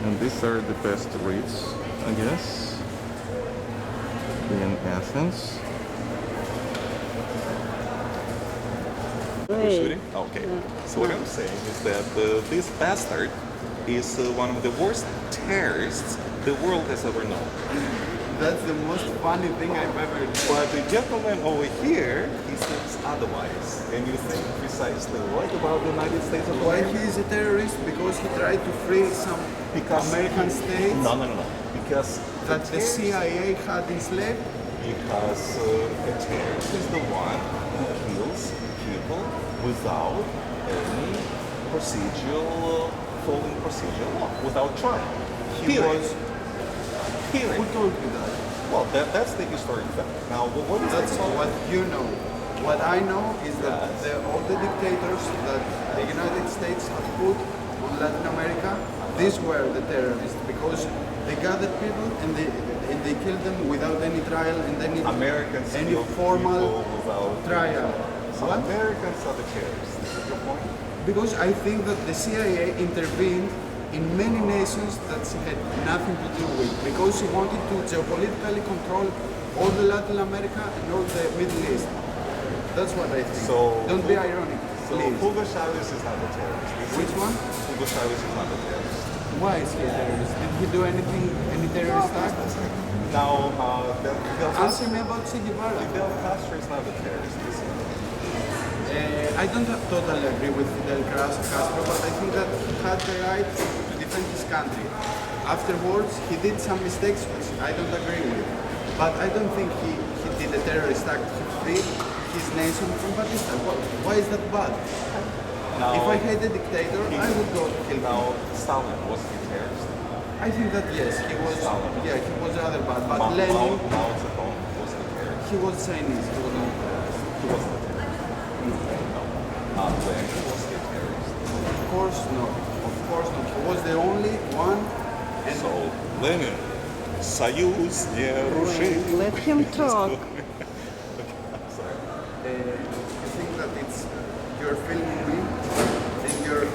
And these are the best reads, I guess, in Athens. You're shooting? Okay. So what I'm saying is that this bastard is one of the worst terrorists the world has ever known. That's the most funny thing I've ever done. But the gentleman over here, he says otherwise. And you think precisely what about the United States of Why America? he is a terrorist? Because he tried to free some American states No. Because that the CIA had enslaved. Because a terrorist is the one who kills people without any following procedural law, without trial. He was. Period. Who told you that? Well, that's the historic fact. Now, what is That's that? what you know. What I know is that Yes. all the dictators that the United States have put on Latin America, these were the terrorists because they gathered people and they killed them without any trial and any Americans any kill formal people without trial. So What? Americans are the terrorists. Is that your point? Because I think that the CIA intervened in many nations that she had nothing to do with, because she wanted to geopolitically control all the Latin America and all the Middle East. That's what I think. So Don't be ironic, So please. Hugo Chavez is not a terrorist. Is he? Which one? Hugo Chavez is not a terrorist. Why is he a terrorist? Did he do anything, any terrorist act? Now, Answer me about Che Guevara. Fidel Castro is not a terrorist, is he? I don't totally agree with Fidel Castro, but I think that he had the right to defend his country. Afterwards, he did some mistakes which I don't agree with. But I don't think he did a terrorist act to free his nation from Batista. Why is that bad? Now, If I hate a dictator, I would go to kill him. now Stalin was a terrorist. I think that yes, he was. Stalin. Yeah, he was rather bad. But Mao Lenin, Zedong was a terrorist. he was Chinese. He was not a terrorist. He wasn't a terrorist. No. Lenin was a terrorist. Of course not. Of course not. He was the only one. And So, Lenin, Союз не рушит. Let him talk. Sorry. I think that you're filming me and you're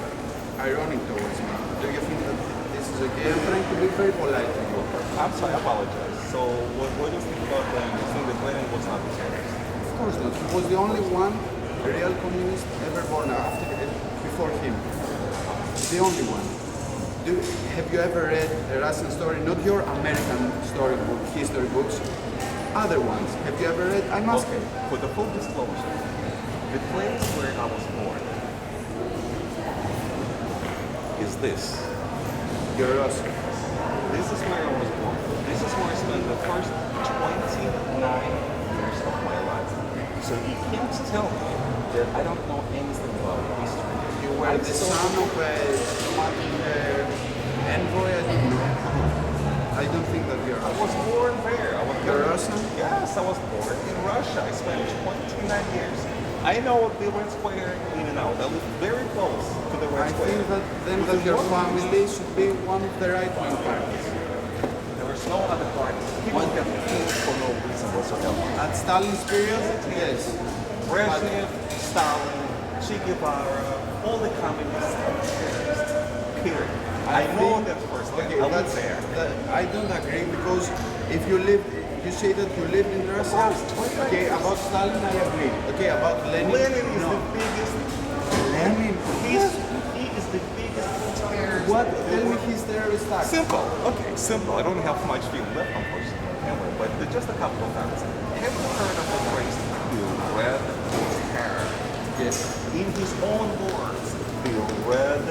ironic towards me. Do you think that this is okay? I'm trying to be very polite to you. I'm sorry, I apologize. So, what do you think about Lenin? You think that Lenin was not a terrorist? Of course not. He was the only one real communist ever born before him. The only one. Have you ever read a Russian story? Not your American storybook, history books. Other ones. Have you ever read? I'm asking. Okay, for the full disclosure, the place where I was born is this. You're Russian. This is where I was born. This is where I spent the first 29 years of my life. So you can't tell me that I don't know anything about history. You were the son of a diplomatic envoy. I don't think that you're I Russian. was born there. You're Russian? Yes, I was born in Russia. I spent 29 years. I know the Red Square in and out. I live very close to the Red I Square. think that then that your family should be one of the right-wing parties. There was no other party. People get killed for no reason whatsoever. At Stalin's period, yes. Brezhnev, Stalin, Che Guevara, all the communists are terrorists. Period. I know think- that firsthand. Okay, I was that's, there. I don't agree because if you say that you lived in Russia. Okay, about Stalin I agree. Okay, about Lenin. Lenin is no. the biggest. Lenin. He is the biggest terrorist. What? in the Tell me world. his terrorist act. Simple. Okay, simple. I don't have much film left, unfortunately. Anyway, but just a couple of facts. Have you heard of the phrase "the Red Terror"? Yes. In his own words, the Red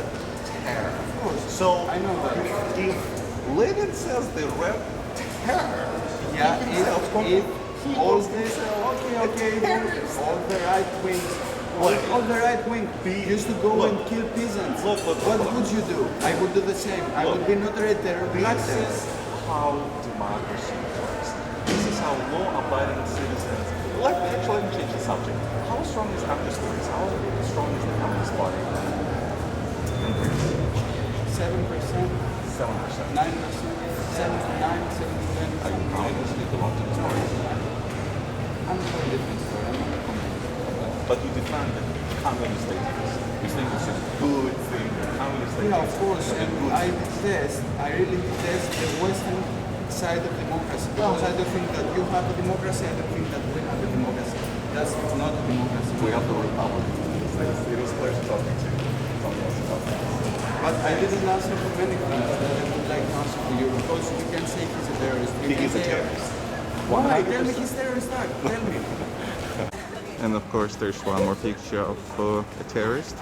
Terror. Of course. So I know that. If Lenin says the Red Terror, Yeah, he himself if all calls the himself okay, a terrorist. all the right wing, Look. all the right wing used to go Look. and kill peasants. Look, What look. would you do? I would do the same. I Look. would be not a red terror, black This terror. is how democracy works. This is how law-abiding citizens. Let me actually change the subject. How strong is understories? How strong is the Communist Party? 7%, 7%. 9%, 79, 70%. Are you proud to belong to this party? I'm for a different story. I'm not a communist. But you defend the communist status. You think it's a good thing? Communist Yeah, of ideas course, are a and good I really detest the Western side of democracy because I don't think that you have a democracy, I don't think that we have a democracy. That's not a democracy. We have the republic. It was clear to talking to something else about that. But I didn't answer for many things that I would like to answer for you because we can say he's a terrorist. He is a terrorist. Why? Tell me he's terrorist act. Tell me. And of course, there's one more picture of a terrorist.